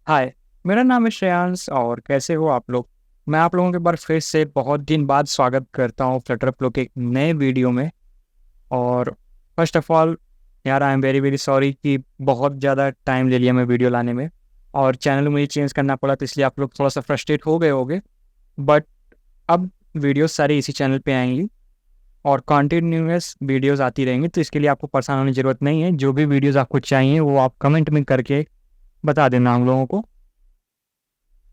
हाय, मेरा नाम है श्रेयांश और कैसे हो आप लोग। मैं आप लोगों के बार फिर से बहुत दिन बाद स्वागत करता हूँ फ्लटर फ्लो के एक नए वीडियो में। और फर्स्ट ऑफ ऑल यार, I am very very sorry कि बहुत ज़्यादा टाइम ले लिया मैं वीडियो लाने में और चैनल मुझे चेंज करना पड़ा, तो इसलिए आप लोग थोड़ा सा फ्रस्ट्रेट हो गए होगे। बट अब वीडियोस सारी इसी चैनल पे आएंगी और कॉन्टीन्यूअस वीडियोस आती रहेंगी, तो इसके लिए आपको परेशान होने की ज़रूरत नहीं है। जो भी वीडियोस आपको चाहिए वो आप कमेंट में करके बता देना हम लोगों को।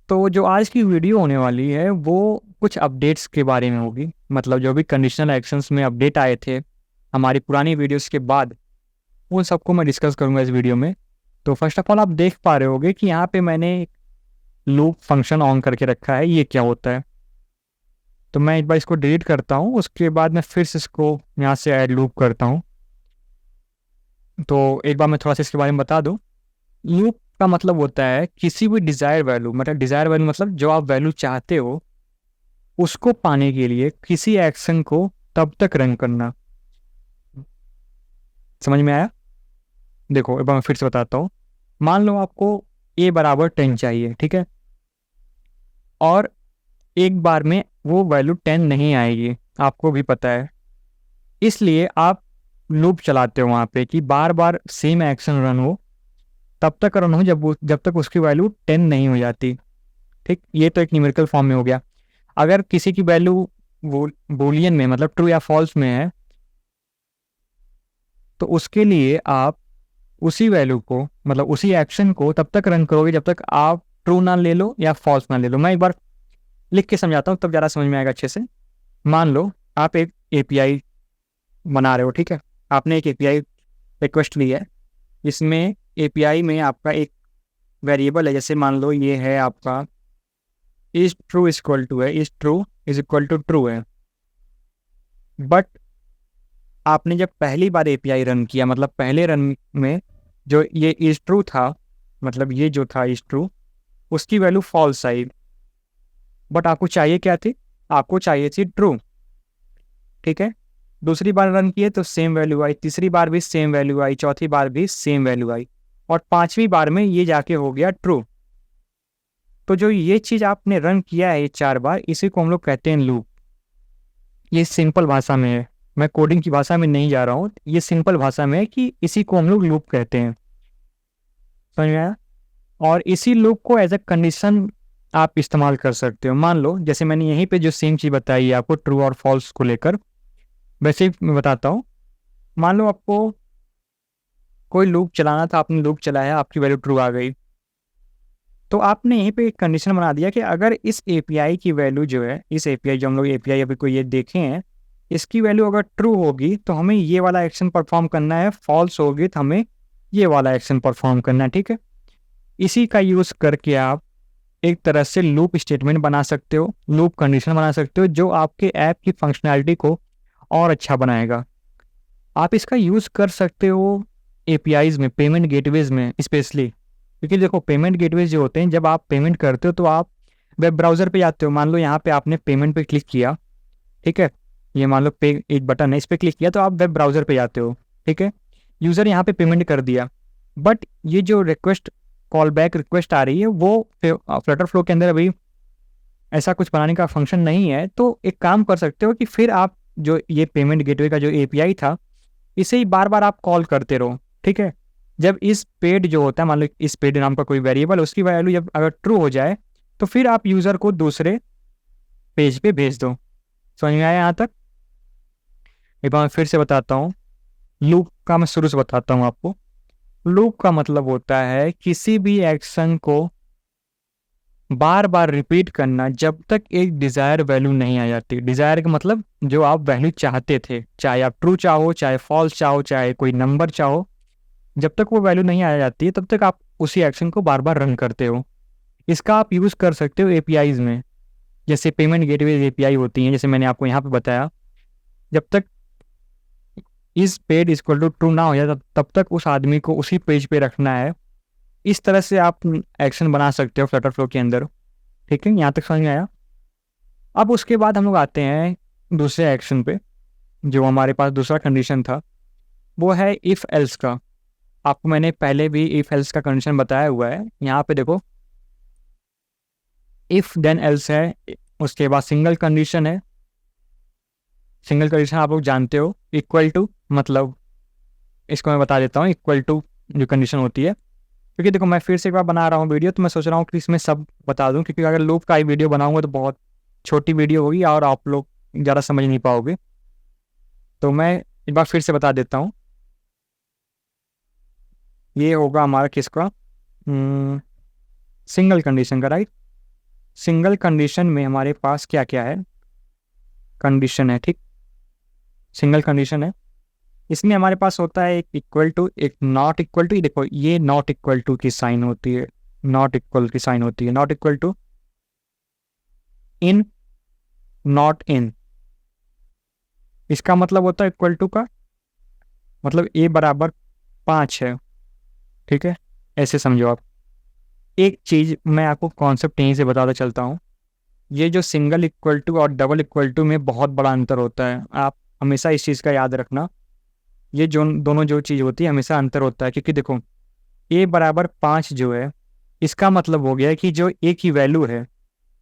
तो जो आज की वीडियो होने वाली है वो कुछ अपडेट्स के बारे में होगी, मतलब जो भी कंडीशनल एक्शंस में अपडेट आए थे हमारी पुरानी वीडियोस के बाद, उन सबको मैं डिस्कस करूंगा इस वीडियो में। तो फर्स्ट ऑफ ऑल आप देख पा रहे होगे कि यहाँ पे मैंने लूप फंक्शन ऑन करके रखा है। ये क्या होता है, तो मैं एक बार इसको डिलीट करता हूँ, उसके बाद मैं फिर से इसको यहाँ से ऐड लूप करता हूँ। तो एक बार मैं थोड़ा सा इसके बारे में बता दूँ। लूप का मतलब होता है किसी भी डिज़ायर वैल्यू, मतलब डिज़ायर वैल्यू मतलब जो आप वैल्यू चाहते हो उसको पाने के लिए किसी एक्शन को तब तक रन करना। समझ में आया? देखो एक बार मैं फिर से बताता हूँ। मान लो आपको a बराबर 10 चाहिए, ठीक है, और एक बार में वो वैल्यू 10 नहीं आएगी, आपको भी पता है। इसलिए आप लूप चलाते हो वहाँ पे कि बार बार सेम एक्शन रन हो, तब तक रन हो जब तक उसकी वैल्यू 10 नहीं हो जाती। ठीक, ये तो एक न्यूमेरिकल फॉर्म में हो गया। अगर किसी की वैल्यू बूलियन में मतलब ट्रू या फॉल्स में है, तो उसके लिए आप उसी वैल्यू को मतलब उसी एक्शन को तब तक रन करोगे जब तक आप ट्रू ना ले लो या फॉल्स ना ले लो। मैं एक बार लिख के समझाता हूँ तब ज़्यादा समझ में आएगा अच्छे से। मान लो आप एक एपीआई बना रहे हो, ठीक है, आपने एक एपीआई रिक्वेस्ट ली है। इसमें एपीआई में आपका एक वेरिएबल है, जैसे मान लो ये है आपका इज ट्रू इक्वल टू है, is true is equal to true है। बट आपने जब पहली बार एपीआई रन किया, मतलब पहले रन में जो ये इज ट्रू था, मतलब ये जो था इज ट्रू, उसकी वैल्यू फॉल्स आई। बट आपको चाहिए क्या थी? आपको चाहिए थी ट्रू, ठीक है। दूसरी बार रन किए तो सेम वैल्यू आई, तीसरी बार भी सेम वैल्यू आई, चौथी बार भी सेम वैल्यू आई, और पांचवी बार में ये जाके हो गया ट्रू। तो जो ये चीज़ आपने रन किया है ये 4 बार, इसी को हम लोग कहते हैं लूप। ये सिंपल भाषा में है, मैं कोडिंग की भाषा में नहीं जा रहा हूँ, ये सिंपल भाषा में है कि इसी को हम लोग लूप कहते हैं। समझ में आया? और इसी लूप को एज अ कंडीशन आप इस्तेमाल कर सकते हो। मान लो जैसे मैंने यहीं पे जो सेम चीज़ बताई है आपको ट्रू और फॉल्स को लेकर, वैसे ही मैं बताता हूँ। मान लो आपको कोई लूप चलाना था, आपने लूप चलाया, आपकी वैल्यू ट्रू आ गई, तो आपने यहीं पे एक कंडीशन बना दिया कि अगर इस एपीआई की वैल्यू जो है, इस एपीआई जो हम लोग एपीआई अभी कोई ये देखे हैं, इसकी वैल्यू अगर ट्रू होगी तो हमें ये वाला एक्शन परफॉर्म करना है, फॉल्स होगी तो हमें ये वाला एक्शन परफॉर्म करना है, ठीक है। इसी का यूज़ करके आप एक तरह से लूप स्टेटमेंट बना सकते हो, लूप कंडीशन बना सकते हो, जो आपके ऐप की फंक्शनैलिटी को और अच्छा बनाएगा। आप इसका यूज़ कर सकते हो एपीआईज में, पेमेंट गेटवेज में स्पेशली, क्योंकि देखो पेमेंट गेटवेज जो होते हैं, जब आप पेमेंट करते हो तो आप वेब ब्राउज़र पे जाते हो। मान लो यहाँ पे आपने पेमेंट पे क्लिक किया, ठीक है, ये मान लो पे एक बटन है, इस पर क्लिक किया तो आप वेब ब्राउज़र पे जाते हो, ठीक है। यूज़र यहाँ पे पेमेंट कर दिया, बट ये जो रिक्वेस्ट कॉल बैक रिक्वेस्ट आ रही है वो फ्लटर फ्लो के अंदर अभी ऐसा कुछ बनाने का फंक्शन नहीं है। तो एक काम कर सकते हो कि फिर आप जो ये पेमेंट गेटवे का जो एपीआई था, इसे ही बार बार आप कॉल करते रहो, ठीक है। जब इस पेड जो होता है, मान लो इस पेड नाम का कोई वेरिएबल, उसकी वैल्यू जब अगर ट्रू हो जाए तो फिर आप यूज़र को दूसरे पेज पे भेज दो। समझ में आया यहाँ तक? एक बार मैं फिर से बताता हूँ, लूप का मैं शुरू से बताता हूँ आपको। लूप का मतलब होता है किसी भी एक्शन को बार बार रिपीट करना जब तक एक डिज़ायर वैल्यू नहीं आ जाती। डिज़ायर का मतलब जो आप वैल्यू चाहते थे, चाहे आप ट्रू चाहो, चाहे फॉल्स चाहो, चाहे कोई नंबर चाहो, जब तक वो वैल्यू नहीं आ जाती है तब तक आप उसी एक्शन को बार बार रन करते हो। इसका आप यूज़ कर सकते हो एपीआईज में, जैसे पेमेंट गेटवे एपीआई होती हैं, जैसे मैंने आपको यहाँ पे बताया। जब तक इस पेड इक्वल टू ट्रू ना हो जाए तब तक उस आदमी को उसी पेज पे रखना है। इस तरह से आप एक्शन बना सकते हो फ्लटर फ्लो के अंदर, ठीक है। यहाँ तक समझ में आया? अब उसके बाद हम लोग आते हैं दूसरे एक्शन पे। जो हमारे पास दूसरा कंडीशन था वो है इफ़ एल्स का। आपको मैंने पहले भी इफ़ एल्स का कंडीशन बताया हुआ है। यहाँ पे देखो, इफ देन एल्स है, उसके बाद सिंगल कंडीशन है। सिंगल कंडीशन आप लोग जानते हो, इक्वल टू, मतलब इसको मैं बता देता हूँ, इक्वल टू जो कंडीशन होती है, क्योंकि देखो मैं फिर से एक बार बना रहा हूँ वीडियो, तो मैं सोच रहा हूँ कि इसमें सब बता दूँ, क्योंकि अगर लूप का ही वीडियो बनाऊंगा तो बहुत छोटी वीडियो होगी और आप लोग ज़्यादा समझ नहीं पाओगे। तो मैं एक बार फिर से बता देता हूँ। ये होगा हमारा किसका, सिंगल कंडीशन का, राइट। सिंगल कंडीशन में हमारे पास क्या क्या है, कंडीशन है, ठीक। सिंगल कंडीशन है, इसमें हमारे पास होता है एक इक्वल टू, एक नॉट इक्वल टू। देखो ये नॉट इक्वल टू की साइन होती है, नॉट इक्वल की साइन होती है, not equal to, in, not in. इसका मतलब होता है इक्वल टू का मतलब ए बराबर 5 है, ठीक है, ऐसे समझो आप। एक चीज़ मैं आपको कॉन्सेप्ट यहीं से बताता चलता हूँ, ये जो सिंगल इक्वल टू और डबल इक्वल टू में बहुत बड़ा अंतर होता है, आप हमेशा इस चीज़ का याद रखना। ये जो दोनों जो चीज़ होती है हमेशा अंतर होता है, क्योंकि देखो ए बराबर 5 जो है, इसका मतलब हो गया कि जो ए की वैल्यू है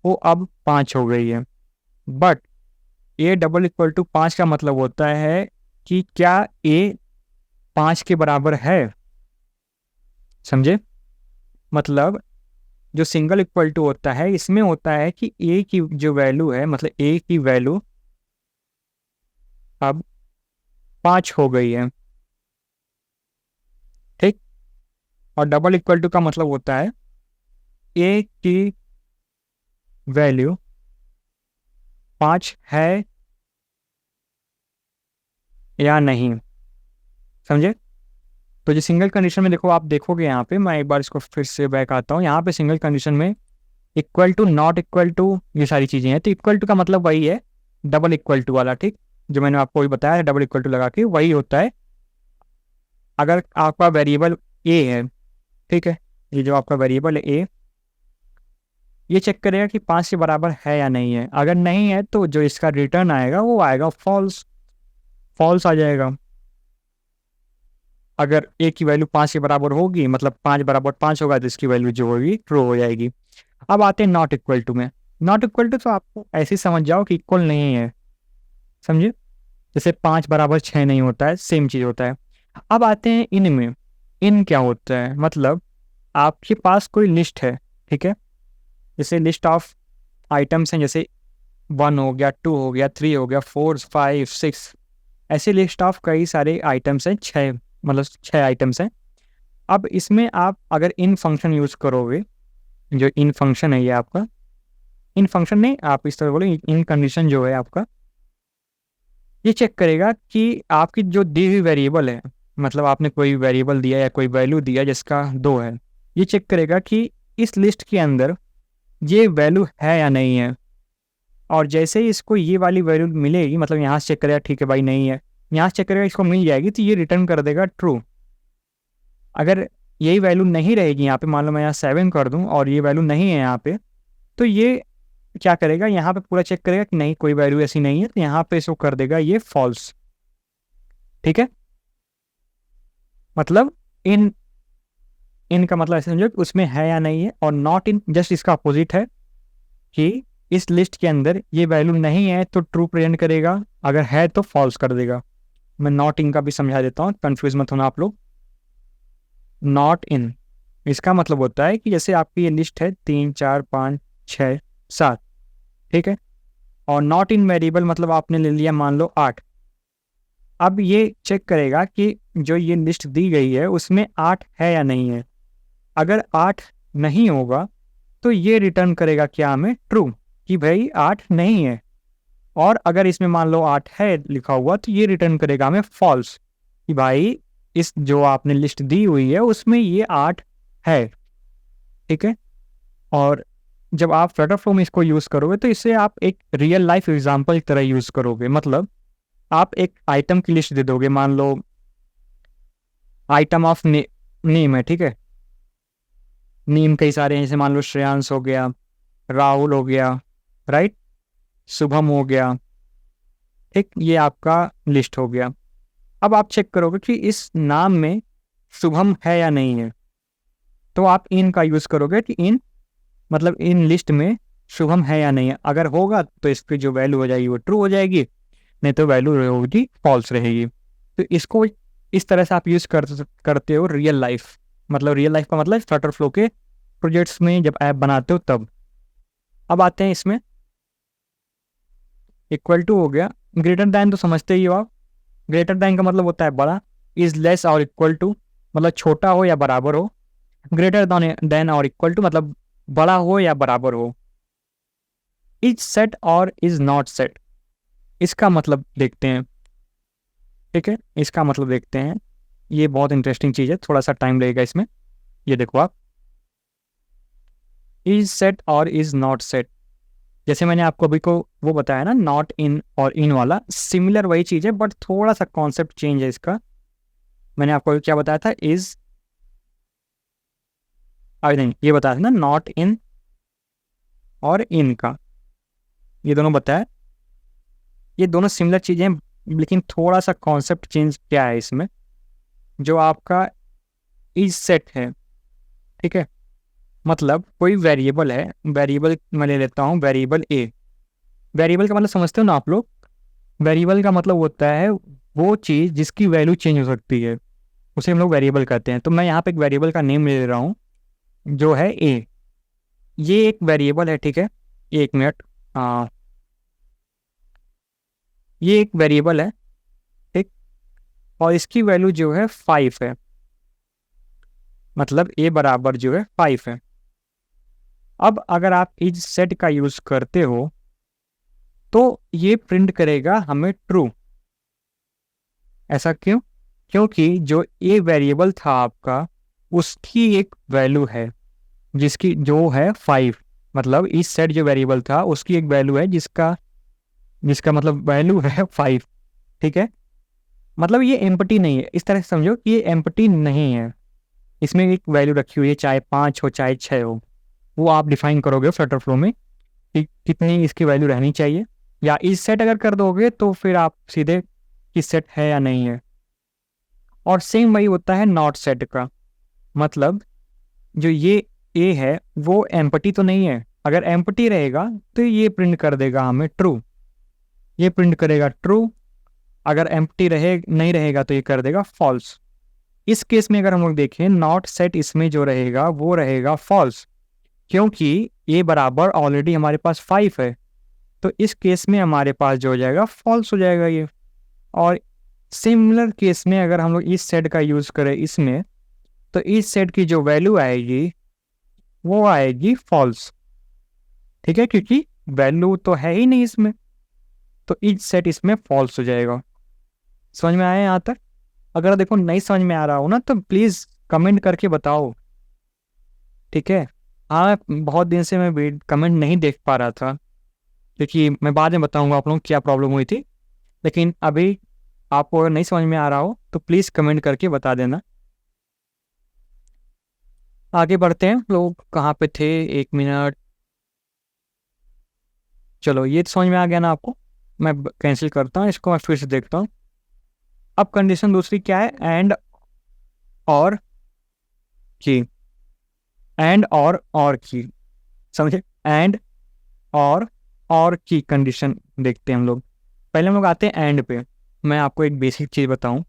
वो अब 5 हो गई है। But A double equal to 5 का मतलब होता है कि क्या ए 5 के बराबर है, समझे। मतलब जो सिंगल इक्वल टू होता है, इसमें होता है कि ए की जो वैल्यू है, मतलब ए की वैल्यू अब 5 हो गई है, ठीक। और डबल इक्वल टू का मतलब होता है ए की वैल्यू 5 है या नहीं, समझे। तो जो सिंगल कंडीशन में देखो, आप देखोगे यहाँ पे, मैं एक बार इसको फिर से बैक आता हूँ, यहाँ पे सिंगल कंडीशन में equal to, not equal to, ये सारी चीज़ें हैं। तो इक्वल टू का मतलब वही है डबल इक्वल टू वाला, ठीक, जो मैंने आपको भी बताया, डबल इक्वल टू लगा के वही होता है। अगर आपका वेरिएबल ए है, ठीक है, ये जो आपका वेरिएबल है ए, ये चेक करेगा कि 5 के बराबर है या नहीं है। अगर नहीं है तो जो इसका रिटर्न आएगा वो आएगा फॉल्स, फॉल्स आ जाएगा। अगर ए की वैल्यू 5 के बराबर होगी, मतलब 5 बराबर 5 होगा, तो इसकी वैल्यू जो होगी ट्रू हो जाएगी। अब आते हैं नॉट इक्वल टू में। नॉट इक्वल टू तो आपको ऐसे ही समझ जाओ कि इक्वल नहीं है, समझे। जैसे 5 बराबर 6 नहीं होता है, सेम चीज़ होता है। अब आते हैं इन में। इन क्या होता है, मतलब आपके पास कोई लिस्ट है, ठीक है, जैसे लिस्ट ऑफ आइटम्स हैं, जैसे 1 हो गया, 2 हो गया, 3 हो गया, 4 5 6, ऐसे लिस्ट ऑफ कई सारे आइटम्स हैं, 6, मतलब 6 आइटम्स हैं। अब इसमें आप अगर इन फंक्शन यूज़ करोगे, जो इन फंक्शन है ये आपका, इन फंक्शन नहीं, आप इस तरह बोले, इन कंडीशन जो है आपका, ये चेक करेगा कि आपकी जो दी हुई वेरिएबल है, मतलब आपने कोई वेरिएबल दिया या कोई वैल्यू दिया जिसका 2 है, ये चेक करेगा कि इस लिस्ट के अंदर ये वैल्यू है या नहीं है। और जैसे ही इसको ये वाली वैल्यू मिलेगी, मतलब यहाँ से चेक करेगा, ठीक है भाई नहीं है, यहाँ से चेक करेगा इसको मिल जाएगी, तो ये रिटर्न कर देगा ट्रू। अगर यही वैल्यू नहीं रहेगी यहाँ पे, मान लो मैं यहाँ 7 कर दूँ और ये वैल्यू नहीं है यहाँ पे, तो ये क्या करेगा, यहाँ पे पूरा चेक करेगा कि नहीं कोई वैल्यू ऐसी नहीं है, तो यहाँ पे इसको कर देगा ये फॉल्स, ठीक है। मतलब इन, इन का मतलब ऐसे समझो कि उसमें है या नहीं है, और नॉट इन जस्ट इसका अपोजिट है कि इस लिस्ट के अंदर ये वैल्यू नहीं है तो ट्रू प्रेजेंट करेगा, अगर है तो फॉल्स कर देगा। मैं नॉट इन का भी समझा देता हूँ, कंफ्यूज मत होना आप लोग। नॉट इन, इसका मतलब होता है कि जैसे आपकी ये लिस्ट है 3 4 5 6 7, ठीक है, और नॉट इन वेरिएबल मतलब आपने ले लिया मान लो 8। अब ये चेक करेगा कि जो ये लिस्ट दी गई है उसमें 8 है या नहीं है। अगर 8 नहीं होगा तो ये रिटर्न करेगा क्या, हमें ट्रू, कि भाई 8 नहीं है। और अगर इसमें मान लो 8 है लिखा हुआ, तो ये रिटर्न करेगा हमें फॉल्स, कि भाई इस जो आपने लिस्ट दी हुई है उसमें ये 8 है, ठीक है। और जब आप फ्लटरफ्लो में इसको यूज़ करोगे तो इसे आप एक रियल लाइफ एग्जांपल की तरह यूज़ करोगे। मतलब आप एक आइटम की लिस्ट दे दोगे, मान लो आइटम ऑफ नेम है, ठीक है, नेम कई सारे हैं, जैसे मान लो श्रेयांश हो गया, राहुल हो गया, राइट, शुभम हो गया, ठीक, ये आपका लिस्ट हो गया। अब आप चेक करोगे कि इस नाम में शुभम है या नहीं है, तो आप इन का यूज़ करोगे कि इन, मतलब इन लिस्ट में शुभम है या नहीं है। अगर होगा तो इसकी जो वैल्यू हो जाएगी वो ट्रू हो जाएगी, नहीं तो वैल्यू होगी फॉल्स रहेगी। तो इसको इस तरह से आप यूज़ करते हो रियल लाइफ, मतलब रियल लाइफ का मतलब फ्लटर फ्लो के प्रोजेक्ट्स में जब ऐप बनाते हो तब। अब आते हैं इसमें, इक्वल टू हो गया, ग्रेटर दैन तो समझते ही हो आप। ग्रेटर दैन का मतलब होता है बड़ा, इज लेस और इक्वल टू मतलब छोटा हो या बराबर हो, ग्रेटर देन और इक्वल टू मतलब बड़ा हो या बराबर हो। इज सेट और इज नॉट सेट, इसका मतलब देखते हैं। ठीक है, इसका मतलब देखते हैं, ये बहुत इंटरेस्टिंग चीज़ है, थोड़ा सा टाइम लगेगा इसमें। ये देखो आप, इज सेट और इज नॉट सेट, जैसे मैंने आपको अभी को वो बताया ना, नॉट इन और इन वाला, सिमिलर वही चीज़ है बट थोड़ा सा कॉन्सेप्ट चेंज है इसका। मैंने आपको क्या बताया था, इज, अभी नहीं, ये बताया था ना नॉट इन और इन का, ये दोनों बताया, ये दोनों सिमिलर चीज़ें हैं, लेकिन थोड़ा सा कॉन्सेप्ट चेंज क्या है इसमें। जो आपका इज सेट है, ठीक है, मतलब कोई वेरिएबल है, वेरिएबल मैं ले लेता हूँ वेरिएबल ए। वेरिएबल का मतलब समझते हो ना आप लोग, वेरिएबल का मतलब होता है वो चीज़ जिसकी वैल्यू चेंज हो सकती है, उसे हम लोग वेरिएबल कहते हैं। तो मैं यहाँ पे एक वेरिएबल का नेम ले रहा हूँ जो है ए, ये एक वेरिएबल है, ठीक है। एक मिनट, हाँ, ये एक वेरिएबल है, ठीक, और इसकी वैल्यू जो है 5 है, मतलब ए बराबर जो है 5 है। अब अगर आप इज सेट का यूज करते हो तो ये प्रिंट करेगा हमें ट्रू। ऐसा क्यों? क्योंकि जो ए वेरिएबल था आपका, उसकी एक वैल्यू है जिसकी जो है 5, मतलब इस सेट जो वेरिएबल था उसकी एक वैल्यू है जिसका जिसका मतलब वैल्यू है 5, ठीक है। मतलब ये एम्प्टी नहीं है, इस तरह से समझो कि ये एम्प्टी नहीं है, इसमें एक वैल्यू रखी हुई है, चाहे 5 हो चाहे 6 हो, वो आप डिफाइन करोगे फ्लटर फ्लो में कि कितनी इसकी वैल्यू रहनी चाहिए। या इस सेट अगर कर दोगे तो फिर आप सीधे किस सेट है या नहीं है। और सेम वही होता है नॉट सेट का, मतलब जो ये ए है वो एम्प्टी तो नहीं है, अगर एम्प्टी रहेगा तो ये प्रिंट कर देगा हमें ट्रू, ये प्रिंट करेगा ट्रू। अगर एम्प्टी नहीं रहेगा तो ये कर देगा फॉल्स। इस केस में अगर हम लोग देखें, नॉट सेट इसमें जो रहेगा वो रहेगा फॉल्स, क्योंकि ए बराबर ऑलरेडी हमारे पास 5 है, तो इस केस में हमारे पास जो हो जाएगा फॉल्स हो जाएगा ये। और सिमिलर केस में अगर हम लोग इस सेट का यूज़ करें इसमें, तो इस सेट की जो वैल्यू आएगी वो आएगी फॉल्स, ठीक है, क्योंकि वैल्यू तो है ही नहीं इसमें, तो इस सेट इसमें फॉल्स हो जाएगा। समझ में आया यहाँ तक? अगर देखो नहीं समझ में आ रहा हो ना तो प्लीज़ कमेंट करके बताओ, ठीक है। हाँ, बहुत दिन से मैं कमेंट नहीं देख पा रहा था, क्योंकि मैं बाद में बताऊंगा आप लोगों को क्या प्रॉब्लम हुई थी, लेकिन अभी आपको अगर नहीं समझ में आ रहा हो तो प्लीज़ कमेंट करके बता देना। आगे बढ़ते हैं, लोग कहाँ पे थे, एक मिनट। चलो, ये तो समझ में आ गया ना आपको, मैं कैंसिल करता हूँ इसको, मैं फिर से देखता हूँ। अब कंडीशन दूसरी क्या है, एंड और की, एंड और की, समझे, एंड और की कंडीशन देखते हैं हम लोग। पहले हम लोग आते हैं एंड पे। मैं आपको एक बेसिक चीज़ बताऊं,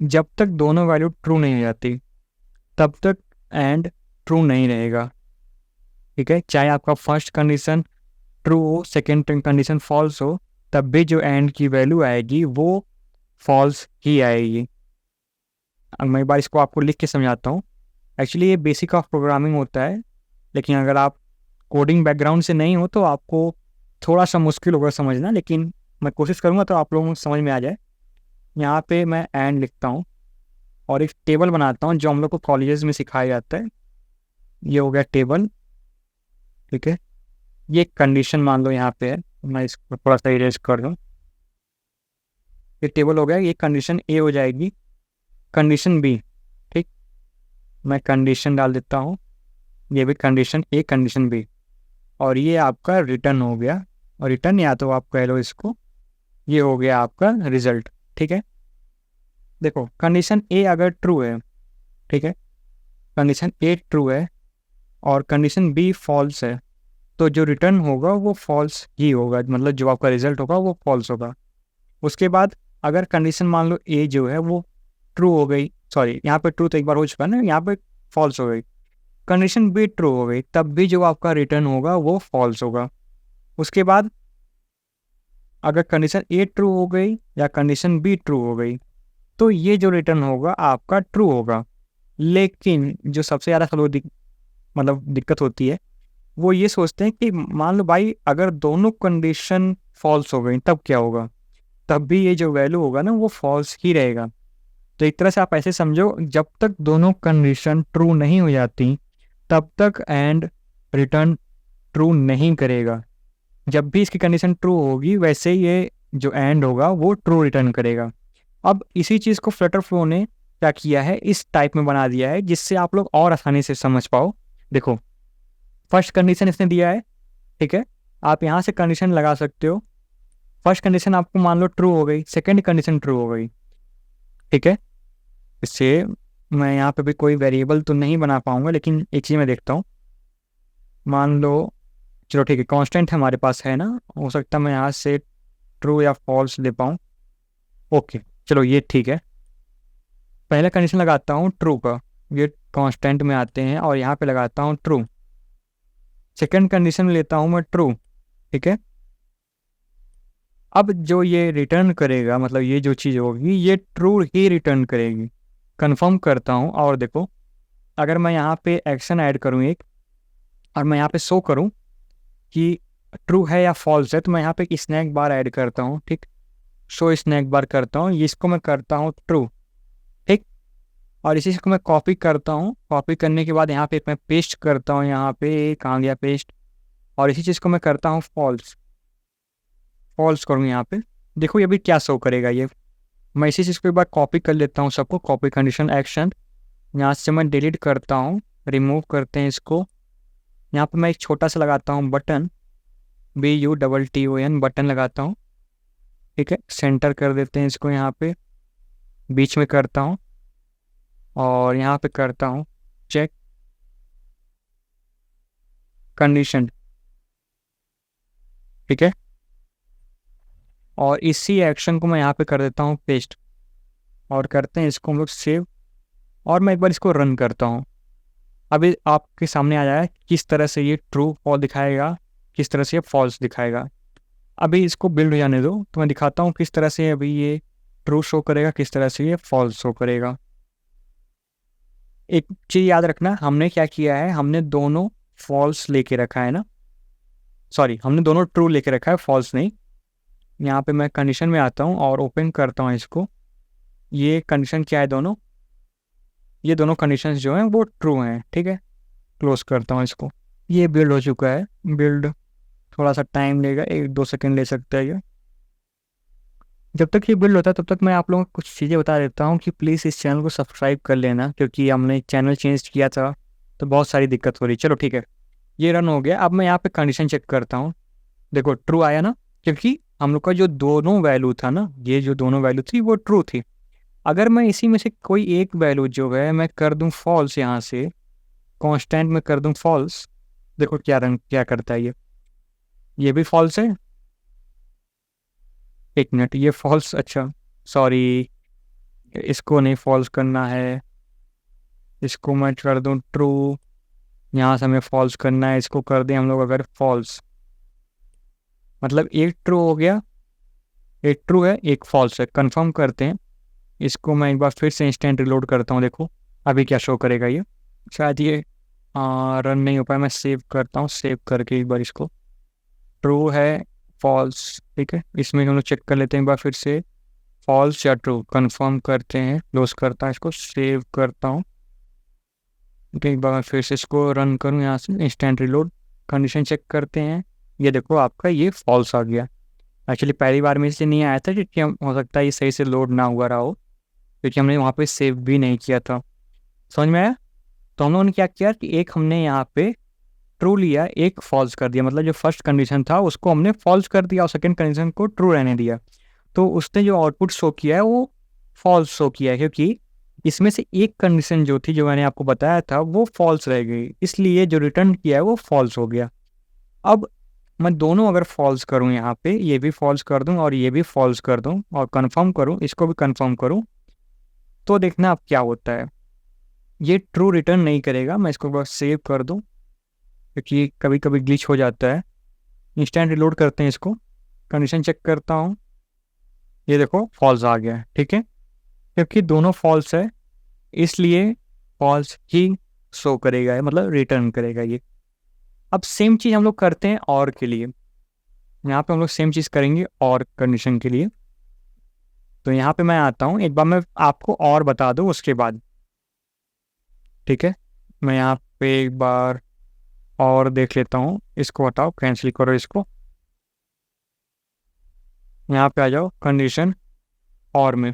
जब तक दोनों वैल्यू ट्रू नहीं हो जाती तब तक एंड ट्रू नहीं रहेगा, ठीक है। चाहे आपका फर्स्ट कंडीशन ट्रू हो, सेकेंड कंडीशन फॉल्स हो, तब भी जो एंड की वैल्यू आएगी वो फॉल्स ही आएगी। अब मैं एक बार इसको आपको लिख के समझाता हूँ। एक्चुअली ये बेसिक ऑफ प्रोग्रामिंग होता है, लेकिन अगर आप कोडिंग बैकग्राउंड से नहीं हो तो आपको थोड़ा सा मुश्किल होगा समझना, लेकिन मैं कोशिश करूँगा तो आप लोगों को समझ में आ जाए। यहाँ पे मैं एंड लिखता हूँ और एक टेबल बनाता हूँ जो हम लोग को कॉलेजेस में सिखाया जाता है। ये हो गया टेबल, ठीक है। ये कंडीशन मान लो यहाँ पे है, मैं इसको थोड़ा सा इरेज कर दूँ। ये टेबल हो गया, ये कंडीशन ए हो जाएगी, कंडीशन बी, ठीक, मैं कंडीशन डाल देता हूँ, ये भी कंडीशन ए कंडीशन बी, और ये आपका रिटर्न हो गया। और रिटर्न या तो आप कह लो इसको, ये हो गया आपका रिजल्ट, ठीक है। देखो कंडीशन ए अगर ट्रू है, ठीक है, कंडीशन ए ट्रू है और कंडीशन बी फॉल्स है, तो जो रिटर्न होगा वो फॉल्स ही होगा, मतलब जो आपका रिजल्ट होगा वो फॉल्स होगा। उसके बाद अगर कंडीशन मान लो ए जो है वो ट्रू हो गई, सॉरी यहाँ पे ट्रू तो एक बार हो चुका है ना, यहाँ पे फॉल्स हो गई, कंडीशन बी ट्रू हो गई, तब भी जो आपका रिटर्न होगा वो फॉल्स होगा। उसके बाद अगर कंडीशन ए ट्रू हो गई या कंडीशन बी ट्रू हो गई तो ये जो रिटर्न होगा आपका ट्रू होगा। लेकिन जो सबसे ज़्यादा मतलब दिक्कत होती है वो ये सोचते हैं कि मान लो भाई अगर दोनों कंडीशन फॉल्स हो गई तब क्या होगा, तब भी ये जो वैल्यू होगा ना वो फॉल्स ही रहेगा। तो एक तरह से आप ऐसे समझो, जब तक दोनों कंडीशन ट्रू नहीं हो जाती तब तक एंड रिटर्न ट्रू नहीं करेगा। जब भी इसकी कंडीशन ट्रू होगी वैसे ये जो एंड होगा वो ट्रू रिटर्न करेगा। अब इसी चीज़ को फ्लटरफ्लो ने क्या किया है, इस टाइप में बना दिया है जिससे आप लोग और आसानी से समझ पाओ। देखो फर्स्ट कंडीशन इसने दिया है, ठीक है, आप यहाँ से कंडीशन लगा सकते हो। फर्स्ट कंडीशन आपको मान लो ट्रू हो गई, सेकेंड कंडीशन ट्रू हो गई, ठीक है। इससे मैं यहाँ पे भी कोई वेरिएबल तो नहीं बना पाऊंगा, लेकिन एक चीज़ मैं देखता हूँ। मान लो चलो ठीक है, कांस्टेंट हमारे पास है ना, हो सकता है मैं यहाँ से ट्रू या फॉल्स दे पाऊँ। ओके चलो ये ठीक है, पहला कंडीशन लगाता हूँ ट्रू का, ये कांस्टेंट में आते हैं, और यहाँ पे लगाता हूँ ट्रू। सेकंड कंडीशन लेता हूँ मैं ट्रू, ठीक है। अब जो ये रिटर्न करेगा, मतलब ये जो चीज़ होगी ये ट्रू ही रिटर्न करेगी। कंफर्म करता हूँ, और देखो अगर मैं यहाँ पे एक्शन ऐड करूँ एक, और मैं यहाँ पे शो करूँ कि ट्रू है या फॉल्स है, तो मैं यहाँ पे एक स्नैक बार ऐड करता हूँ, ठीक, शो स्नैक बार करता हूँ, इसको मैं करता हूँ ट्रू, ठीक। और इसी को मैं कॉपी करता हूँ, कॉपी करने के बाद यहाँ पे मैं पेस्ट करता हूँ, यहाँ पे कहाँ गया पेस्ट, और इसी चीज़ को मैं करता हूँ फॉल्स, फॉल्स करूँ यहाँ पे। देखो ये भी क्या शो करेगा, ये मैं इसी चीज़ को एक बार कॉपी कर लेता हूँ सबको, कॉपी कंडीशन एक्शन, यहाँ से मैं डिलीट करता हूँ, रिमूव करते हैं इसको। यहाँ पे मैं एक छोटा सा लगाता हूँ बटन, BUTTON बटन लगाता हूँ, ठीक है। सेंटर कर देते हैं इसको, यहाँ पे बीच में करता हूँ, और यहाँ पे करता हूँ चेक कंडीशन, ठीक है। और इसी एक्शन को मैं यहाँ पे कर देता हूँ पेस्ट, और करते हैं इसको हम लोग सेव, और मैं एक बार इसको रन करता हूँ। अभी आपके सामने आ जाए किस तरह से ये ट्रू फॉल दिखाएगा, किस तरह से ये फॉल्स दिखाएगा। अभी इसको बिल्ड हो जाने दो तो मैं दिखाता हूँ किस तरह से अभी ये ट्रू शो करेगा, किस तरह से ये फॉल्स शो करेगा। एक चीज़ याद रखना, हमने क्या किया है, हमने दोनों फॉल्स लेके रखा है ना, सॉरी हमने दोनों ट्रू लेके रखा है, फॉल्स नहीं। यहाँ पे मैं कंडीशन में आता हूँ और ओपन करता हूँ इसको, ये कंडीशन क्या है, दोनों ये दोनों कंडीशंस जो हैं वो ट्रू हैं, ठीक है। क्लोज करता हूँ इसको, ये बिल्ड हो चुका है। बिल्ड थोड़ा सा टाइम लेगा, 1-2 सेकेंड ले सकता है ये। जब तक ये बिल्ड होता है तब तक मैं आप लोगों को कुछ चीज़ें बता देता हूँ कि प्लीज़ इस चैनल को सब्सक्राइब कर लेना, क्योंकि हमने चैनल चेंज किया था तो बहुत सारी दिक्कत हो रही। चलो ठीक है, ये रन हो गया। अब मैं यहाँ पे कंडीशन चेक करता हूँ, देखो ट्रू आया ना, क्योंकि हम लोग का जो दोनों वैल्यू था ना, ये जो दोनों वैल्यू थी वो ट्रू थी। अगर मैं इसी में से कोई एक वैल्यू जो है मैं कर दूँ फॉल्स, यहाँ से कांस्टेंट में कर दूँ फॉल्स, देखो क्या करता है ये भी फॉल्स है। एक मिनट, ये फॉल्स, अच्छा सॉरी इसको नहीं फॉल्स करना है, इसको मैं कर दूँ ट्रू, यहाँ से हमें फॉल्स करना है, इसको कर दें हम लोग अगर फॉल्स, मतलब एक ट्रू हो गया, एक ट्रू है एक फॉल्स है। कंफर्म करते हैं इसको, मैं एक बार फिर से इंस्टेंट रिलोड करता हूँ, देखो अभी क्या शो करेगा ये। शायद ये रन नहीं हो पाया, मैं सेव करता हूँ, सेव करके एक बार इसको, ट्रू है फॉल्स, ठीक है। इसमें हम लोग चेक कर लेते हैं एक बार फिर से, फॉल्स या ट्रू, कंफर्म करते हैं, क्लोज करता है इसको, सेव करता हूँ, ठीक है। एक बार मैं फिर से इसको रन करूँ, यहाँ से इंस्टेंट रिलोड, कंडीशन चेक करते हैं, ये देखो आपका ये फॉल्स आ गया। एक्चुअली पहली बार में इसलिए नहीं आया था क्योंकि हो सकता है ये सही से लोड ना हुआ रहा हो, क्योंकि हमने वहाँ पे सेव भी नहीं किया था। समझ में आया? तो हम लोगों ने क्या किया कि एक हमने यहाँ पे ट्रू लिया, एक फॉल्स कर दिया, मतलब जो फर्स्ट कंडीशन था उसको हमने फॉल्स कर दिया और सेकंड कंडीशन को ट्रू रहने दिया। तो उसने जो आउटपुट शो किया है वो फॉल्स शो किया है, क्योंकि इसमें से एक कंडीशन जो थी, जो मैंने आपको बताया था, वो फॉल्स रह गई, इसलिए जो रिटर्न किया है वो फॉल्स हो गया। अब मैं दोनों अगर फॉल्स करूं, यहाँ पे ये भी फॉल्स कर दूं और ये भी फॉल्स कर दूं और कंफर्म करूं, इसको भी कंफर्म करूं, तो देखना अब क्या होता है। ये ट्रू रिटर्न नहीं करेगा। मैं इसको बस सेव कर दूं क्योंकि कभी कभी ग्लिच हो जाता है। इंस्टेंट रिलोड करते हैं इसको, कंडीशन चेक करता हूँ, ये देखो फॉल्स आ गया है। ठीक है, क्योंकि दोनों फॉल्स है इसलिए फॉल्स ही शो करेगा, मतलब रिटर्न करेगा ये। अब सेम चीज़ हम लोग करते हैं और के लिए। यहाँ पे हम लोग सेम चीज़ करेंगे और कंडीशन के लिए। तो यहाँ पे मैं आता हूँ, एक बार मैं आपको और बता दूँ उसके बाद। ठीक है, मैं यहाँ पे एक बार और देख लेता हूँ। इसको हटाओ, कैंसिल करो इसको, यहाँ पे आ जाओ कंडीशन और में।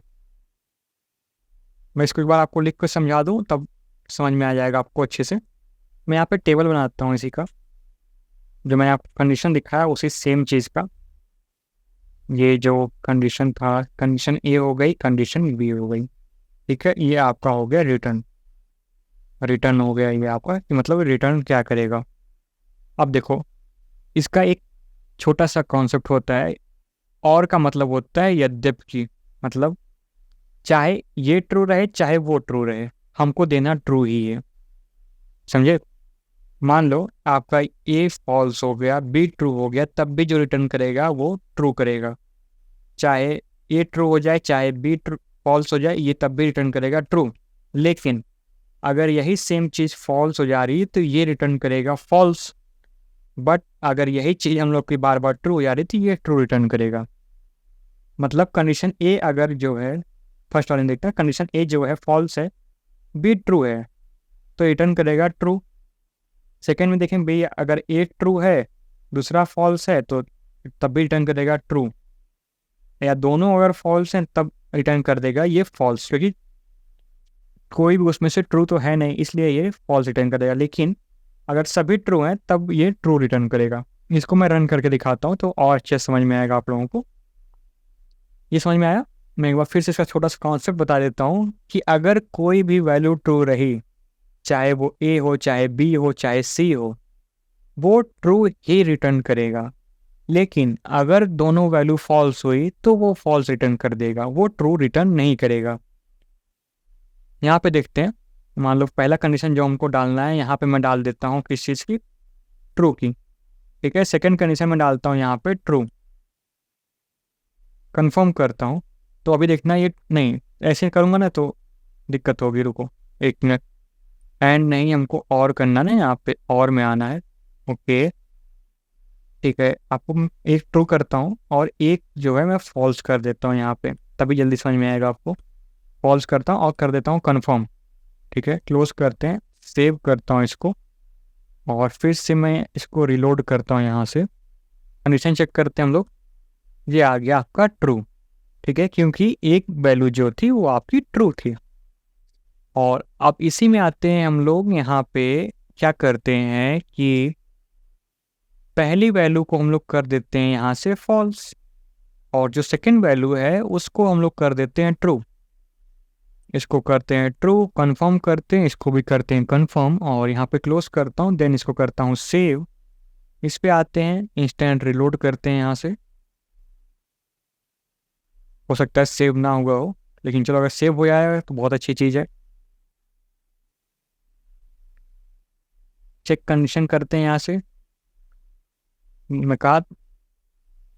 मैं इसको एक बार आपको लिख कर समझा दूँ, तब समझ में आ जाएगा आपको अच्छे से। मैं यहाँ पे टेबल बनाता हूँ इसी का, जो मैंने आपको कंडीशन दिखाया उसी सेम चीज़ का। ये जो कंडीशन था, कंडीशन ए हो गई, कंडीशन बी हो गई। ठीक है, ये आपका हो गया रिटर्न। रिटर्न हो गया ये आपका, कि मतलब रिटर्न क्या करेगा। अब देखो, इसका एक छोटा सा कॉन्सेप्ट होता है। और का मतलब होता है यद्यपि, मतलब चाहे ये ट्रू रहे चाहे वो ट्रू रहे, हमको देना ट्रू ही है। समझे? मान लो आपका ए फॉल्स हो गया, बी ट्रू हो गया, तब भी जो रिटर्न करेगा वो ट्रू करेगा। चाहे ए ट्रू हो जाए चाहे बी ट्रू फॉल्स हो जाए, ये तब भी रिटर्न करेगा ट्रू। लेकिन अगर यही सेम चीज़ फॉल्स हो जा रही है तो ये रिटर्न करेगा फॉल्स। बट अगर यही चीज़ हम लोग की बार बार ट्रू हो जा रही थी, ये ट्रू रिटर्न करेगा। मतलब कंडीशन ए अगर जो है, फर्स्ट वाले देखते हैं, कंडीशन ए जो है फॉल्स है, बी ट्रू है, तो रिटर्न करेगा ट्रू। सेकेंड में देखें भाई, अगर ए ट्रू है दूसरा फॉल्स है तो तब भी रिटर्न करेगा ट्रू, या दोनों अगर फॉल्स हैं तब रिटर्न कर देगा ये फॉल्स, क्योंकि कोई भी उसमें से ट्रू तो है नहीं, इसलिए ये फॉल्स रिटर्न करेगा। लेकिन अगर सभी ट्रू हैं तब ये ट्रू रिटर्न करेगा। इसको मैं रन करके दिखाता हूँ तो और अच्छे समझ में आएगा आप लोगों को। ये समझ में आया? मैं एक बार फिर से इसका छोटा सा कॉन्सेप्ट बता देता हूँ कि अगर कोई भी वैल्यू ट्रू रही, चाहे वो ए हो चाहे बी हो चाहे सी हो, वो ट्रू ही रिटर्न करेगा। लेकिन अगर दोनों वैल्यू फॉल्स हुई तो वो फॉल्स रिटर्न कर देगा, वो ट्रू रिटर्न नहीं करेगा। यहाँ पे देखते हैं, मान लो पहला कंडीशन जो हमको डालना है, यहाँ पे मैं डाल देता हूँ किस चीज़ की, ट्रू की। ठीक है, सेकंड कंडीशन में डालता हूँ यहाँ पे ट्रू, कंफर्म करता हूँ। तो अभी देखना, ये नहीं, ऐसे करूँगा ना तो दिक्कत होगी। रुको एक मिनट, एंड नहीं, हमको और करना ना, यहाँ पे और में आना है। ओके ठीक है, आपको मैं एक ट्रू करता हूँ और एक जो है मैं फॉल्स कर देता हूँ यहाँ पे, तभी जल्दी समझ में आएगा आपको। फॉल्स करता हूँ और कर देता हूँ कन्फर्म। ठीक है, क्लोज करते हैं, सेव करता हूँ इसको और फिर से मैं इसको रिलोड करता हूँ यहाँ से। कंडीशन चेक करते हैं हम लोग, ये आ गया आपका ट्रू। ठीक है, क्योंकि एक वैल्यू जो थी वो आपकी ट्रू थी। और अब इसी में आते हैं हम लोग, यहाँ पे क्या करते हैं कि पहली वैल्यू को हम लोग कर देते हैं यहाँ से फॉल्स, और जो सेकंड वैल्यू है उसको हम लोग कर देते हैं ट्रू। इसको करते हैं ट्रू, कंफर्म करते हैं, इसको भी करते हैं कंफर्म, और यहाँ पे क्लोज करता हूँ, देन इसको करता हूँ सेव। इस पे आते हैं, इंस्टेंट रिलोड करते हैं यहाँ से। हो सकता है सेव ना हुआ हो, लेकिन चलो अगर सेव हो जाएगा तो बहुत अच्छी चीज़ है। चेक कंडीशन करते हैं यहाँ से। मैं कहा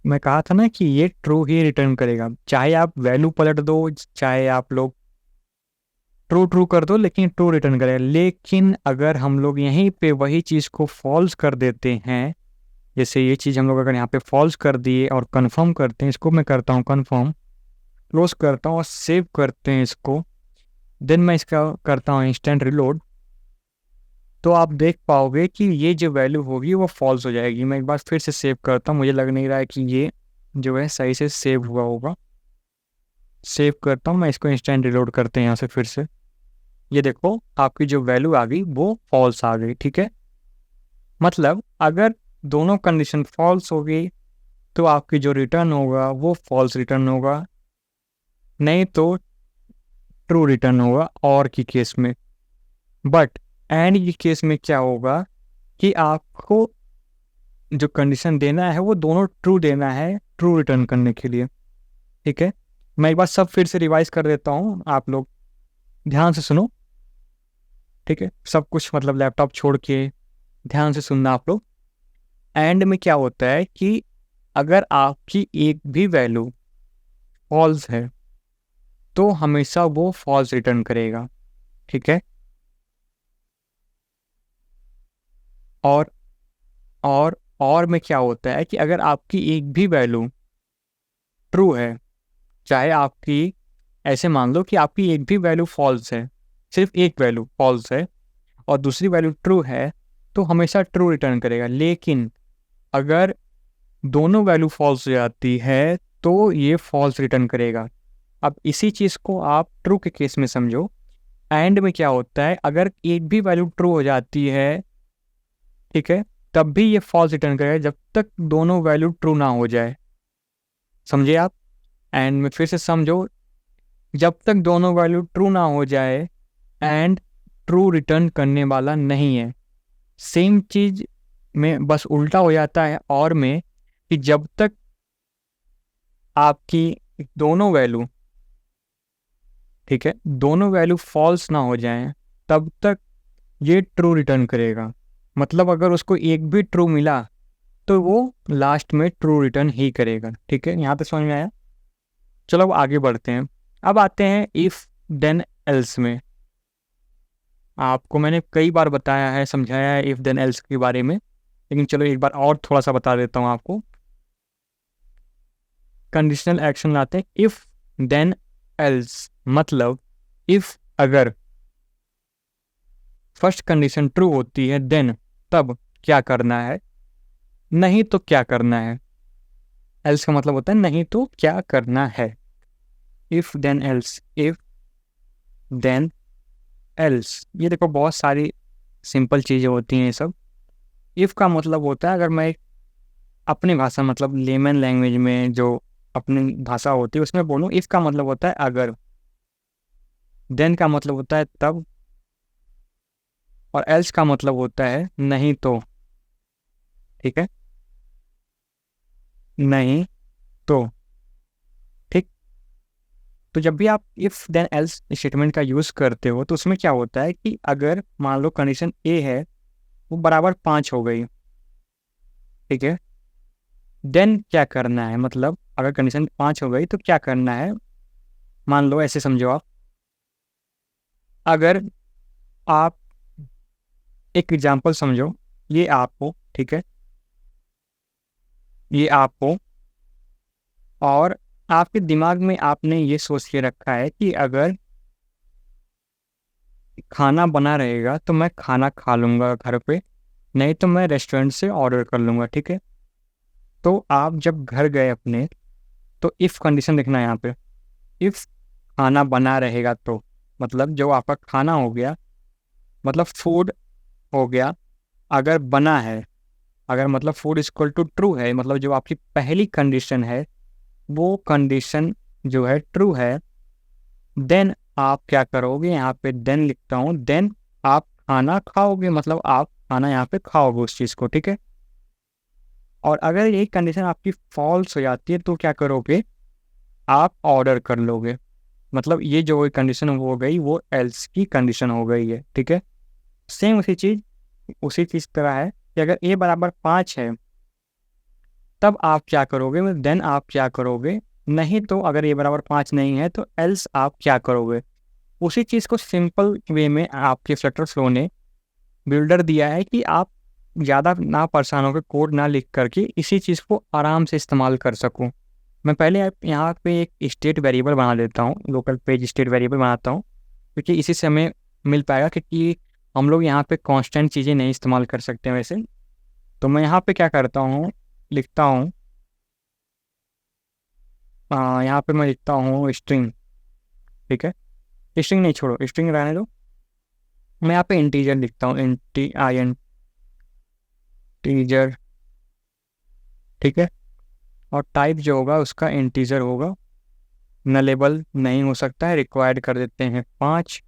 मैं कहा था ना कि ये ट्रू ही रिटर्न करेगा, चाहे आप वैल्यू पलट दो, चाहे आप लोग ट्रू ट्रू कर दो, लेकिन ट्रू रिटर्न करेगा। लेकिन अगर हम लोग यहीं पे वही चीज़ को फॉल्स कर देते हैं, जैसे ये चीज़ हम लोग अगर यहाँ पे फॉल्स कर दिए और कंफर्म करते हैं, इसको मैं करता हूँ कंफर्म, क्लोज करता हूँ और सेव करते हैं इसको, देन मैं इसका करता हूँ इंस्टेंट रिलोड, तो आप देख पाओगे कि ये जो वैल्यू होगी वो फॉल्स हो जाएगी। मैं एक बार फिर से सेव करता हूँ, मुझे लग नहीं रहा है कि ये जो है सही से सेव हुआ होगा। सेव करता हूँ मैं इसको, इंस्टेंट रिलोड करते हैं यहाँ से फिर से। ये देखो आपकी जो वैल्यू आ गई वो फॉल्स आ गई। ठीक है, मतलब अगर दोनों कंडीशन फॉल्स हो गई तो आपकी जो रिटर्न होगा वो फॉल्स रिटर्न होगा, नहीं तो ट्रू रिटर्न होगा और की केस में। बट एंड की केस में क्या होगा कि आपको जो कंडीशन देना है वो दोनों ट्रू देना है ट्रू रिटर्न करने के लिए। ठीक है, मैं एक बार सब फिर से रिवाइज कर देता हूँ, आप लोग ध्यान से सुनो। ठीक है, सब कुछ मतलब लैपटॉप छोड़ के ध्यान से सुनना आप लोग। एंड में क्या होता है कि अगर आपकी एक भी वैल्यू फॉल्स है तो हमेशा वो फॉल्स रिटर्न करेगा। ठीक है, और और में क्या होता है कि अगर आपकी एक भी वैल्यू ट्रू है, चाहे आपकी, ऐसे मान लो कि आपकी एक भी वैल्यू फॉल्स है, सिर्फ एक वैल्यू फॉल्स है और दूसरी वैल्यू ट्रू है, तो हमेशा ट्रू रिटर्न करेगा। लेकिन अगर दोनों वैल्यू फॉल्स हो जाती है तो ये फॉल्स रिटर्न करेगा। अब इसी चीज़ को आप ट्रू के केस में समझो। एंड में क्या होता है, अगर एक भी वैल्यू ट्रू हो जाती है, ठीक है, तब भी ये फॉल्स रिटर्न करेगा जब तक दोनों वैल्यू ट्रू ना हो जाए। समझे आप? एंड में फिर से समझो, जब तक दोनों वैल्यू ट्रू ना हो जाए एंड ट्रू रिटर्न करने वाला नहीं है। सेम चीज में बस उल्टा हो जाता है और में, कि जब तक आपकी दोनों वैल्यू, ठीक है, दोनों वैल्यू फॉल्स ना हो जाएं तब तक ये ट्रू रिटर्न करेगा। मतलब अगर उसको एक भी ट्रू मिला तो वो लास्ट में ट्रू रिटर्न ही करेगा। ठीक है, यहाँ तक समझ में आया? चलो अब आगे बढ़ते हैं। अब आते हैं इफ देन एल्स में। आपको मैंने कई बार बताया है, समझाया है इफ देन एल्स के बारे में, लेकिन चलो एक बार और थोड़ा सा बता देता हूँ आपको। कंडीशनल एक्शन लाते हैं इफ देन एल्स, मतलब इफ अगर फर्स्ट कंडीशन ट्रू होती है देन तब क्या करना है, नहीं तो क्या करना है। एल्स का मतलब होता है नहीं तो क्या करना है। If then else, if then else, ये देखो बहुत सारी सिंपल चीज़ें होती हैं ये सब। इफ़ का मतलब होता है, अगर मैं अपनी भाषा मतलब लेमन लैंग्वेज में जो अपनी भाषा होती है उसमें बोलूँ, इफ़ का मतलब होता है अगर, देन का मतलब होता है तब, और एल्स का मतलब होता है नहीं तो। ठीक है, नहीं तो। ठीक, तो जब भी आप इफ़ देन एल्स स्टेटमेंट का यूज़ करते हो तो उसमें क्या होता है कि अगर मान लो कंडीशन ए है वो बराबर 5 हो गई, ठीक है, देन क्या करना है, मतलब अगर कंडीशन 5 हो गई तो क्या करना है। मान लो ऐसे समझो आप, अगर आप एक एग्जांपल समझो, ये आप हो, ठीक है, ये आप हो, और आपके दिमाग में आपने ये सोच के रखा है कि अगर खाना बना रहेगा तो मैं खाना खा लूँगा घर पे, नहीं तो मैं रेस्टोरेंट से ऑर्डर कर लूँगा। ठीक है, तो आप जब घर गए अपने, तो इफ़ कंडीशन देखना है यहाँ पे। इफ़ खाना बना रहेगा तो मतलब जो आपका खाना हो गया, मतलब फूड हो गया, अगर बना है, अगर मतलब फूड इक्वल टू ट्रू है, मतलब जो आपकी पहली कंडीशन है वो कंडीशन जो है ट्रू है, देन आप क्या करोगे, यहाँ पे देन लिखता हूँ, देन आप खाना खाओगे, मतलब आप खाना यहाँ पे खाओगे उस चीज़ को। ठीक है, और अगर यही कंडीशन आपकी फॉल्स हो जाती है तो क्या करोगे, आप ऑर्डर कर लोगे। मतलब ये जो कंडीशन हो गई वो एल्स की कंडीशन हो गई है। ठीक है, सेम उसी चीज़ तरह है कि अगर ए बराबर 5 है तब आप क्या करोगे, देन आप क्या करोगे, नहीं तो अगर ए बराबर 5 नहीं है तो एल्स आप क्या करोगे। उसी चीज़ को सिंपल वे में आपके फ्लटर फ्लो ने बिल्डर दिया है कि आप ज़्यादा ना परेशान होकर कोड ना लिख करके इसी चीज़ को आराम से इस्तेमाल कर सकूँ। मैं पहले यहाँ पे एक स्टेट वेरिएबल बना देता हूँ, लोकल पेज स्टेट वेरिएबल बनाता हूँ, क्योंकि इसी से हमें मिल पाएगा, क्योंकि हम लोग यहाँ पे कांस्टेंट चीज़ें नहीं इस्तेमाल कर सकते हैं वैसे। तो मैं यहाँ पे क्या करता हूँ, लिखता हूँ, यहाँ पे मैं लिखता हूँ स्ट्रिंग। ठीक है, स्ट्रिंग नहीं, छोड़ो स्ट्रिंग रहने दो, मैं यहाँ पे इंटीजर लिखता हूँ, इंटीजर। ठीक है, और टाइप जो होगा उसका इंटीजर होगा, नलेबल नहीं हो सकता है, रिक्वायर्ड कर देते हैं 5।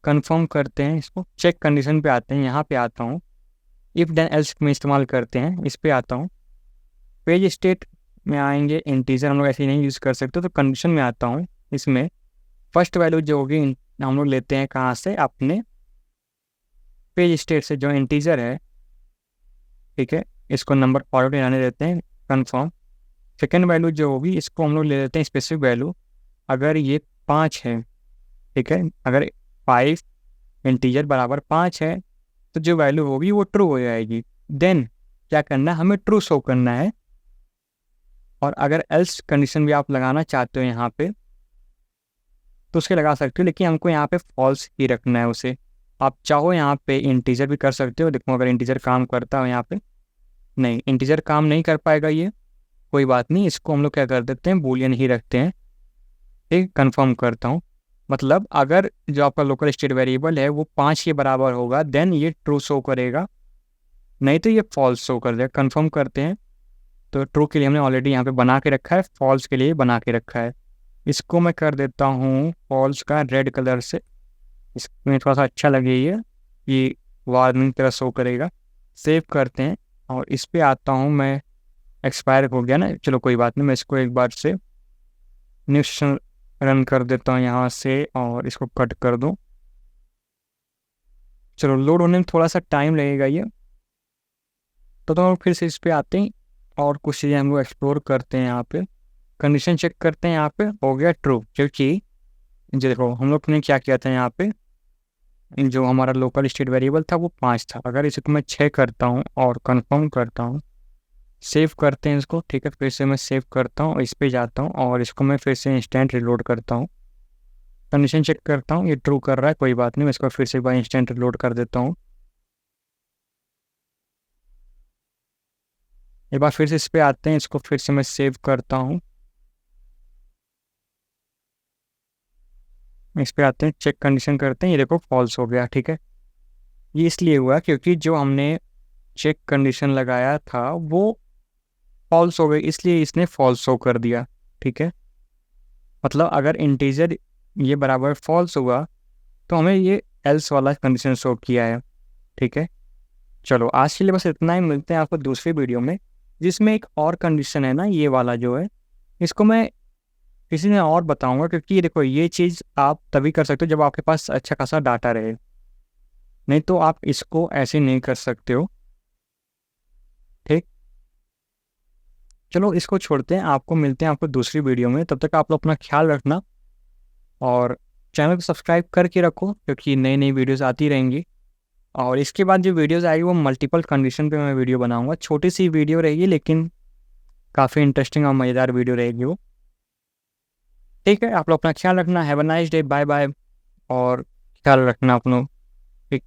कंफर्म करते हैं इसको, चेक कंडीशन पे आते हैं, यहाँ पे आता हूँ, इफ़ देन एल्स में इस्तेमाल करते हैं। इस पे आता हूँ, पेज स्टेट में आएंगे, इंटीजर हम लोग ऐसे ही नहीं यूज़ कर सकते, तो कंडीशन में आता हूँ। इसमें फर्स्ट वैल्यू जो होगी हम लोग लेते हैं कहाँ से, अपने पेज स्टेट से, जो इंटीजर है, ठीक है। इसको नंबर फॉरवर्ड आने देते हैं, कन्फर्म। सेकेंड वैल्यू जो होगी इसको हम लोग ले लेते हैं स्पेसिफिक वैल्यू, अगर ये 5 है, ठीक है, अगर 5 इंटीजर बराबर 5 है तो जो वैल्यू होगी वो ट्रू हो जाएगी। देन क्या करना है, हमें ट्रू शो करना है। और अगर एल्स कंडीशन भी आप लगाना चाहते हो यहाँ पे तो उसके लगा सकते हो, लेकिन हमको यहाँ पे फॉल्स ही रखना है उसे। आप चाहो यहाँ पे इंटीजर भी कर सकते हो, देखो अगर इंटीजर काम करता हो यहाँ पे, नहीं इंटीजर काम नहीं कर पाएगा ये, कोई बात नहीं, इसको हम लोग क्या कर देते हैं, बूलियन ही रखते हैं। ठीक, कंफर्म करता हूँ, मतलब अगर जो आपका लोकल स्टेट वेरिएबल है वो 5 के बराबर होगा देन ये ट्रू शो करेगा, नहीं तो ये फॉल्स शो कर देगा। कंफर्म करते हैं, तो ट्रू के लिए हमने ऑलरेडी यहाँ पे बना के रखा है, फॉल्स के लिए बना के रखा है। इसको मैं कर देता हूँ फॉल्स का रेड कलर से, इसमें थोड़ा सा अच्छा लगे ये वार्निंग तरह शो करेगा। सेव करते हैं और इस पर आता हूँ मैं, एक्सपायर हो गया ना, चलो कोई बात नहीं, मैं इसको एक बार से न्यू सेशन रन कर देता हूँ यहाँ से और इसको कट कर दूँ। चलो लोड होने में थोड़ा सा टाइम लगेगा ये, तो हम फिर से इस पर आते हैं और कुछ चीज़ें हम लोग एक्सप्लोर करते हैं। यहाँ पे कंडीशन चेक करते हैं, यहाँ पे हो गया ट्रू, क्योंकि देखो हम लोग ने क्या किया था, यहाँ पे जो हमारा लोकल स्टेट वेरिएबल था वो 5 था। अगर इसको मैं 6 करता हूँ और कंफर्म करता हूँ, सेव करते हैं इसको, ठीक है, फिर से मैं सेव करता हूँ, इस पे जाता हूँ और इसको मैं फिर से इंस्टेंट रिलोड करता हूँ। कंडीशन चेक करता हूँ, ये ट्रू कर रहा है, कोई बात नहीं, मैं इसको फिर से एक बार इंस्टेंट रिलोड कर देता हूँ। एक बार फिर से इस पे आते हैं, इसको फिर से मैं सेव करता हूँ, इस पे आते हैं, चेक कंडीशन करते हैं, ये देखो फॉल्स हो गया, ठीक है। ये इसलिए हुआ क्योंकि जो हमने चेक कंडीशन लगाया था वो फॉल्स हो गई, इसलिए इसने फॉल्स शो कर दिया, ठीक है। मतलब अगर इंटीजर ये बराबर फॉल्स हुआ तो हमें ये एल्स वाला कंडीशन शो किया है, ठीक है। चलो आज के लिए बस इतना ही, मिलते हैं आपको दूसरी वीडियो में, जिसमें एक और कंडीशन है ना, ये वाला जो है, इसको मैं किसी ने और बताऊंगा, क्योंकि ये देखो ये चीज़ आप तभी कर सकते हो जब आपके पास अच्छा खासा डाटा रहे, नहीं तो आप इसको ऐसे नहीं कर सकते हो, ठीक। चलो इसको छोड़ते हैं, आपको मिलते हैं आपको दूसरी वीडियो में, तब तक आप लोग अपना ख्याल रखना और चैनल को सब्सक्राइब करके रखो, क्योंकि नई नई वीडियोज़ आती रहेंगी। और इसके बाद जो वीडियोज़ आएगी वो मल्टीपल कंडीशन पे मैं वीडियो बनाऊंगा, छोटी सी वीडियो रहेगी लेकिन काफ़ी इंटरेस्टिंग और मज़ेदार वीडियो रहेगी वो, ठीक है। आप लोग अपना ख्याल रखना, have a nice day, bye bye, और ख्याल रखना अपनों।